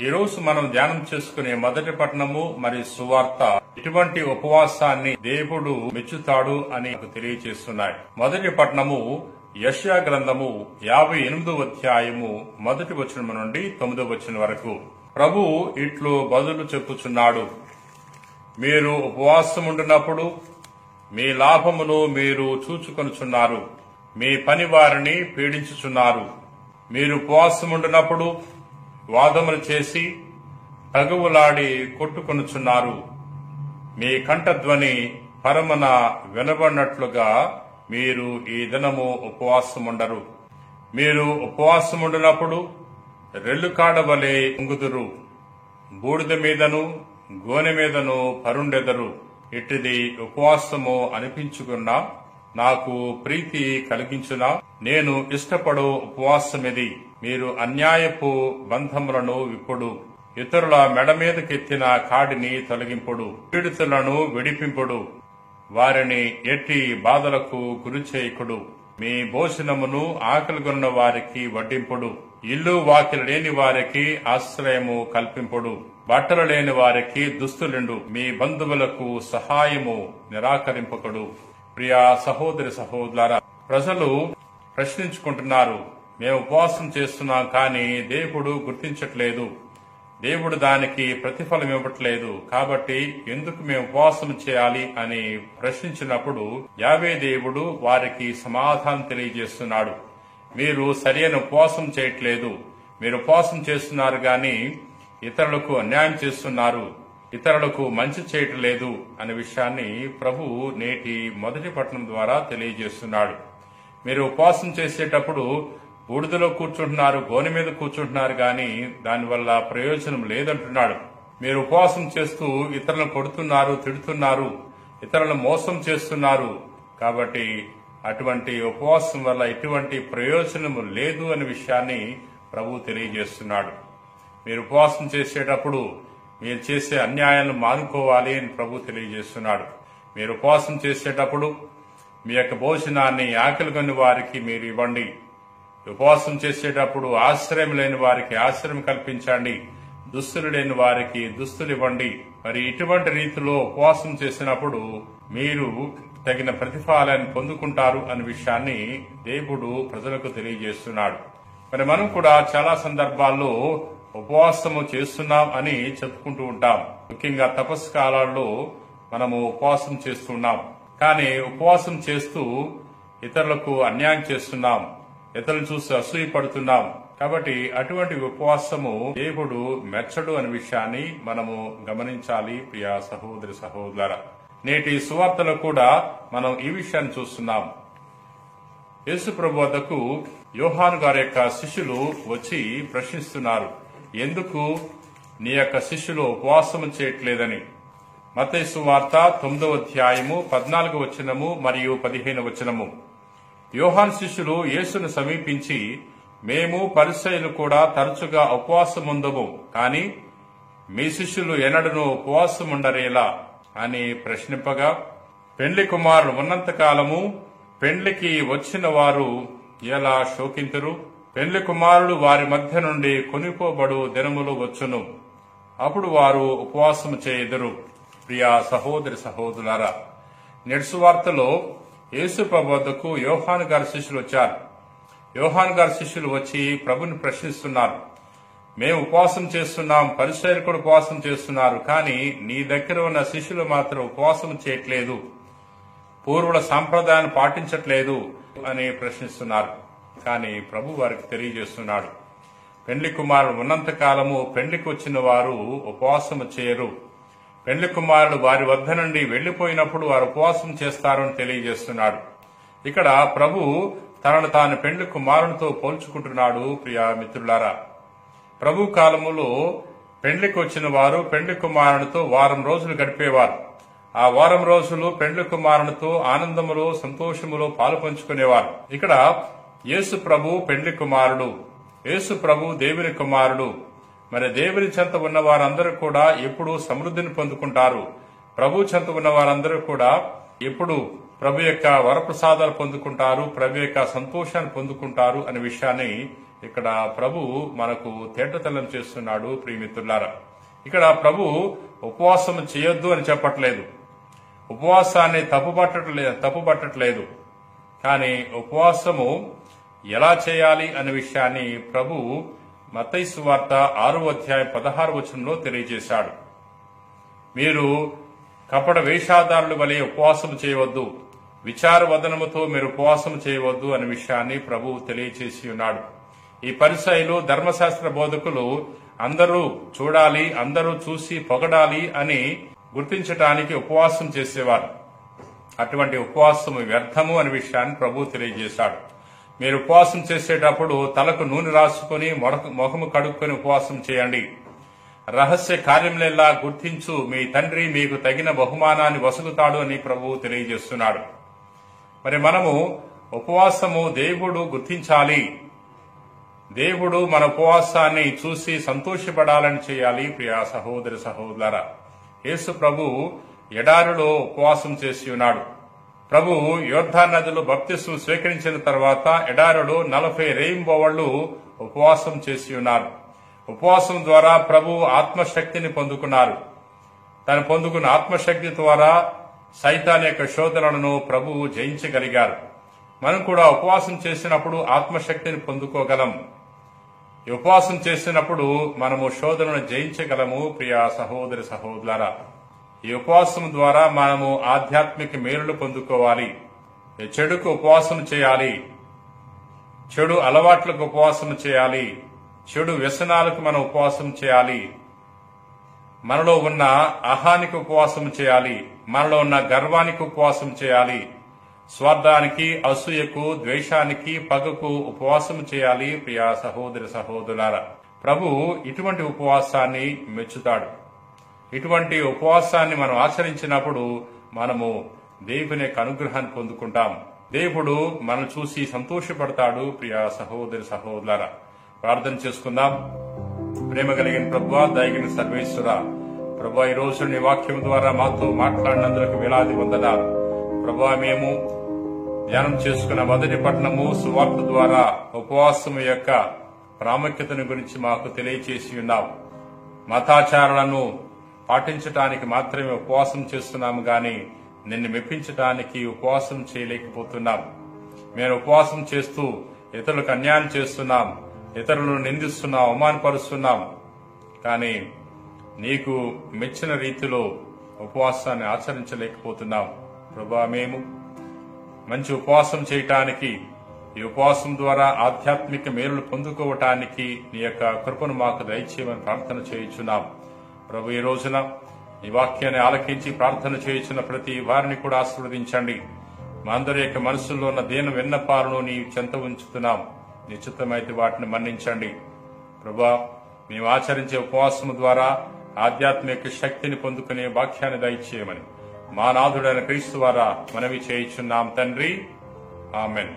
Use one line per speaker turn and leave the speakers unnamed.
ఈరోజు మనం ధ్యానం చేసుకునే మొదటి పట్టణము మరియు సువార్త ఇటువంటి ఉపవాసాన్ని దేవుడు మెచ్చుతాడు అని నాకు తెలియజేస్తున్నాయి. మొదటి పట్టణము యెషయా గ్రంథము 58వ అధ్యాయము 1వ వచనం నుండి 9వ వచనం వరకు. ప్రభు ఇట్లు బదులు చెప్పుచున్నాడు, మీరు ఉపవాసముండునప్పుడు మీ లాభమును మీరు చూచుకొనుచున్నారు, మీ పని వారిని పీడించుచున్నారు. మీరు ఉపవాసముండునప్పుడు వాదములు చేసి తగువులాడి కొట్టుకొనుచున్నారు. మీ కంఠధ్వని పరమన వినబడినట్లుగా మీరు ఈ దినము ఉపవాసముండరు. మీరు ఉపవాసముండునప్పుడు రెల్లుకాడవలే ఉంగుదురు, బూడిద మీదను గోనె మీదను పరుండెదరు. ఇట్టిది ఉపవాసము అనిపించుకున్నా నాకు ప్రీతి కలిగించునా? నేను ఇష్టపడు ఉపవాసమిది. మీరు అన్యాయపు బంధములను విప్పుడు, ఇతరుల మెడ మీదకెత్తిన కాడిని తొలగింపుడు, పీడితులను విడిపింపుడు, వారిని ఎట్టి బాధలకు గురి చేయకుడు. మీ భోజనమును ఆకలిగొన్న వారికి వడ్డింపుడు, ఇల్లు వాకిలి లేని వారికి ఆశ్రయము కల్పింపుడు, బట్టలు లేని వారికి దుస్తులుండు, మీ బంధువులకు సహాయము నిరాకరింపకుడు. ప్రియా సహోదరి సహోదరులారా, ప్రజలు ప్రశ్నించుకుంటున్నారు, మేము ఉపవాసం చేస్తున్నాం కానీ దేవుడు గుర్తించట్లేదు, దేవుడు దానికి ప్రతిఫలం ఇవ్వట్లేదు, కాబట్టి ఎందుకు మేము ఉపవాసం చేయాలి అని ప్రశ్నించినప్పుడు యావే దేవుడు వారికి సమాధానం తెలియజేస్తున్నాడు. మీరు సరైన ఉపవాసం చేయట్లేదు, మీరు ఉపవాసం చేస్తున్నారు గాని ఇతరులకు అన్యాయం చేస్తున్నారు, ఇతరులకు మంచి చేయటం లేదు అనే విషయాన్ని ప్రభు నేటి మొదటి పట్టణం ద్వారా తెలియజేస్తున్నాడు. మీరు ఉపవాసం చేసేటప్పుడు బూడిదలో కూర్చుంటున్నారు, గోనె మీద కూర్చుంటున్నారు గాని దానివల్ల ప్రయోజనం లేదంటున్నాడు. మీరు ఉపవాసం చేస్తూ ఇతరులను కొడుతున్నారు, తిడుతున్నారు, ఇతరులను మోసం చేస్తున్నారు. కాబట్టి అటువంటి ఉపవాసం వల్ల ఎటువంటి ప్రయోజనము లేదు అనే విషయాన్ని ప్రభు తెలియజేస్తున్నాడు. మీరు ఉపవాసం చేసేటప్పుడు మీరు చేసే అన్యాయాలను మానుకోవాలి అని ప్రభు తెలియజేస్తున్నాడు. మీరు ఉపవాసం చేసేటప్పుడు మీ యొక్క భోజనాన్ని ఆకలిగొని వారికి మీరు ఇవ్వండి. ఉపవాసం చేసేటప్పుడు ఆశ్రయం లేని వారికి ఆశ్రయం కల్పించండి, దుస్తులు లేని వారికి దుస్తులు ఇవ్వండి. మరి ఇటువంటి రీతిలో ఉపవాసం చేసినప్పుడు మీరు తగిన ప్రతిఫలాన్ని పొందుకుంటారు అనే విషయాన్ని దేవుడు ప్రజలకు తెలియజేస్తున్నాడు. మరి మనం కూడా చాలా సందర్భాల్లో ఉపవాసము చేస్తున్నాం అని చెప్పుకుంటూ ఉంటాం. ముఖ్యంగా తపస్సు కాలాల్లో మనము ఉపవాసం చేస్తున్నాం, కానీ ఉపవాసం చేస్తూ ఇతరులకు అన్యాయం చేస్తున్నాం, ఇతరులను చూసి అసూయపడుతున్నాం. కాబట్టి అటువంటి ఉపవాసము దేవుడు మెచ్చడు అనే విషయాన్ని మనము గమనించాలి. ప్రియా సహోదరి సహోదరులారా, నేటి సువార్తలో కూడా మనం ఈ విషయాన్ని చూస్తున్నాం. యేసు ప్రభు వద్దకు యోహాను గారి యొక్క శిష్యులు వచ్చి ప్రశ్నిస్తున్నారు, ఎందుకు నీ యొక్క శిష్యులు ఉపవాసము చేయట్లేదని. మత్తయి సువార్త 9వ అధ్యాయము 14వ వచనము మరియు 15వ వచనము. యోహాను శిష్యులు యేసును సమీపించి, మేము పరిసయ్యులు కూడా తరచుగా ఉపవాసముందము, కాని మీ శిష్యులు ఎన్నడను ఉపవాసముండరేలా అని ప్రశ్నింపగా, పెండ్లి కుమారుడు ఉన్నంత కాలము పెండ్లికి వచ్చిన వారు ఎలా శోకింతురు? పెండ్లి కుమారుడు వారి మధ్య నుండి కొనిపోబడు దినములు వచ్చును, అప్పుడు వారు ఉపవాసము చేయుదురు. ప్రియా సహోదరి సహోదరులారా, నేటి సువార్తలో యేసు ప్రభు వద్దకు యోహాను గారి శిష్యులు వచ్చారు. యోహాను గారి శిష్యులు వచ్చి ప్రభుని ప్రశ్నిస్తున్నారు, మేము ఉపవాసం చేస్తున్నాం, పరిసయ్యులు కూడా ఉపవాసం చేస్తున్నారు, కానీ నీ దగ్గర ఉన్న శిష్యులు మాత్రం ఉపవాసం చేయట్లేదు, పూర్వుల సాంప్రదాయాన్ని పాటించట్లేదు అని ప్రశ్నిస్తున్నారు. కానీ ప్రభు వారికి తెలియజేస్తున్నాడు, పెండ్లి కుమారుడు ఉన్నంత కాలము పెండ్లికి వచ్చిన వారు ఉపవాసము చేయరు, పెండ్లి కుమారుడు వారి వద్ద నుండి వెళ్లిపోయినప్పుడు వారు ఉపవాసం చేస్తారు అని తెలియజేస్తున్నాడు. ఇక్కడ ప్రభు తనను తాను పెండ్లి కుమారునితో పోల్చుకుంటున్నాడు. ప్రియా మిత్రులారా, ప్రభు కాలములో పెండ్లికి వచ్చిన వారు పెండ్లి కుమారునితో వారం రోజులు గడిపేవారు. ఆ వారం రోజులు పెండ్లి కుమారునితో ఆనందములో సంతోషములో పాలు పంచుకునేవారు. ఇక్కడ యేసు ప్రభు పెండ్లి కుమారుడు, యేసు ప్రభు దేవుని కుమారుడు. మరి దేవుని చెంత ఉన్న వారందరూ కూడా ఎప్పుడు సమృద్ధిని పొందుకుంటారు, ప్రభు చెంత ఉన్న వారందరూ కూడా ఎప్పుడు ప్రభు యొక్క వరప్రసాదాలు పొందుకుంటారు, ప్రభు యొక్క సంతోషాన్ని పొందుకుంటారు అనే విషయాన్ని ఇక్కడ ప్రభు మనకు తేటతెల్లం చేస్తున్నాడు ప్రియమిత్రులారా. ఇక్కడ ప్రభు ఉపవాసం చేయొద్దు అని చెప్పట్లేదు, ఉపవాసాన్ని తప్పుపట్టట్లేదు. కానీ ఉపవాసము ఎలా చేయాలి అనే విషయాన్ని ప్రభు మత్తయి సువార్త 6:16 తెలియజేశాడు. మీరు కపట వేషధారుల వలె ఉపవాసం చేయవద్దు, విచారవదనముతో మీరు ఉపవాసం చేయవద్దు అనే విషయాన్ని ప్రభు తెలియజేసి ఉన్నాడు. ఈ పరిసయ్యులు, ధర్మశాస్త్ర బోధకులు అందరూ చూడాలి, అందరూ చూసి పొగడాలి అని గుర్తించటానికి ఉపవాసం చేసేవారు. అటువంటి ఉపవాసం వ్యర్థము అనే విషయాన్ని ప్రభు తెలియజేశాడు. మీరు ఉపవాసం చేసేటప్పుడు తలకు నూనె రాసుకుని మొహము కడుక్కొని ఉపవాసం చేయండి. రహస్య కార్యములెల్లా గుర్తించు, మీ తండ్రి మీకు తగిన బహుమానాన్ని వసుగుతాడు అని ప్రభువు తెలియజేస్తున్నాడు. మరి మనము ఉపవాసము దేవుడు గుర్తించాలి, దేవుడు మన ఉపవాసాన్ని చూసి సంతోషపడాలని చేయాలి. ప్రియా సహోదరి సహోదరులారా, యేసు ప్రభు ఎడారిలో ఉపవాసం చేసి ఉన్నాడు. ప్రభు యోర్దాను నదిలో బాప్తిస్మం స్వీకరించిన తర్వాత ఎడారిలో 40 రేయింబవళ్లు ఉపవాసం చేసి ఉన్నారు. ఉపవాసం ద్వారా ప్రభు ఆత్మశక్తిని పొందుకున్నారు. తను పొందుకున్న ఆత్మశక్తి ద్వారా సైతాన్ యొక్క శోధనలను ప్రభువు జయించగలిగారు. మనం కూడా ఉపవాసం చేసినప్పుడు ఆత్మశక్తిని పొందుకోగలం. ఈ ఉపవాసం చేసినప్పుడు మనము శోధనను జయించగలము. ప్రియా సహోదరి సహోదరులారా, ఈ ఉపవాసం ద్వారా మనము ఆధ్యాత్మిక మేలులు పొందుకోవాలి. చెడుకు ఉపవాసం చేయాలి, చెడు అలవాట్లకు ఉపవాసం చేయాలి, చెడు వ్యసనాలకు మనం ఉపవాసం చేయాలి, మనలో ఉన్న అహానికి ఉపవాసం చేయాలి, మనలో ఉన్న గర్వానికి ఉపవాసం చేయాలి, స్వార్థానికి, అసూయకు, ద్వేషానికి, పగకు ఉపవాసం చేయాలి. ప్రియా సహోదరి సహోదరులారా, ప్రభు ఇటువంటి ఉపవాసాన్ని మెచ్చుతాడు. ఇటువంటి ఉపవాసాన్ని మనం ఆచరించినప్పుడు మనము దేవుని యొక్క అనుగ్రహాన్ని పొందుకుంటాం. దేవుడు మనం చూసి సంతోషపడతాడు. ప్రియా సహోదరి సహోదరులారా, ప్రార్థన చేసుకుందాం. ప్రేమ కలిగిన ప్రభువా, దయగిన సర్వేశ్వర ప్రభువా, ఈ రోజు నీ వాక్యం ద్వారా మాతో మాట్లాడినందుకు వేలాది వందనాలు ప్రభువా. మేము ధ్యానం చేసుకున్న మొదటి పట్టణము సువార్త ద్వారా ఉపవాసం యొక్క ప్రాముఖ్యతను గురించి మాకు తెలియచేసి ఉన్నాం. మతాచారాలను పాటించటానికి మాత్రమే ఉపవాసం చేస్తున్నాము గాని నిన్ను మెప్పించటానికి ఉపవాసం చేయలేకపోతున్నాం. మేము ఉపవాసం చేస్తూ ఇతరులకు అన్యాయం చేస్తున్నాం, ఇతరులను నిందిస్తున్నాం, అవమానపరుస్తున్నాం. కానీ నీకు మెచ్చిన రీతిలో ఉపవాసాన్ని ఆచరించలేకపోతున్నాం. ప్రభువా, మేము మంచి ఉపవాసం చేయటానికి, ఈ ఉపవాసం ద్వారా ఆధ్యాత్మిక మేలులు పొందుకోవటానికి నీ యొక్క కృపను మాకు దయచేయమని ప్రార్థన చేయుచున్నాం. ప్రభు, ఈ రోజున ఈ వాక్యాన్ని ఆలకించి ప్రార్థన చేయుచున్న ప్రతి వారిని కూడా ఆశీర్వదించండి. మా అందరి యొక్క మనసుల్లో ఉన్న దీన విన్నపాలను నీ చెంత ఉంచుతున్నాం. నిశ్చితమైతే వాటిని మన్నించండి. ప్రభా, మేము ఆచరించే ఉపవాసం ద్వారా ఆధ్యాత్మిక శక్తిని పొందుకునే వాక్యాన్ని దయచేయమని మా నాథుడైన క్రీస్తు ద్వారా మనవి చేయుచున్నాం తండ్రి. ఆమెన్.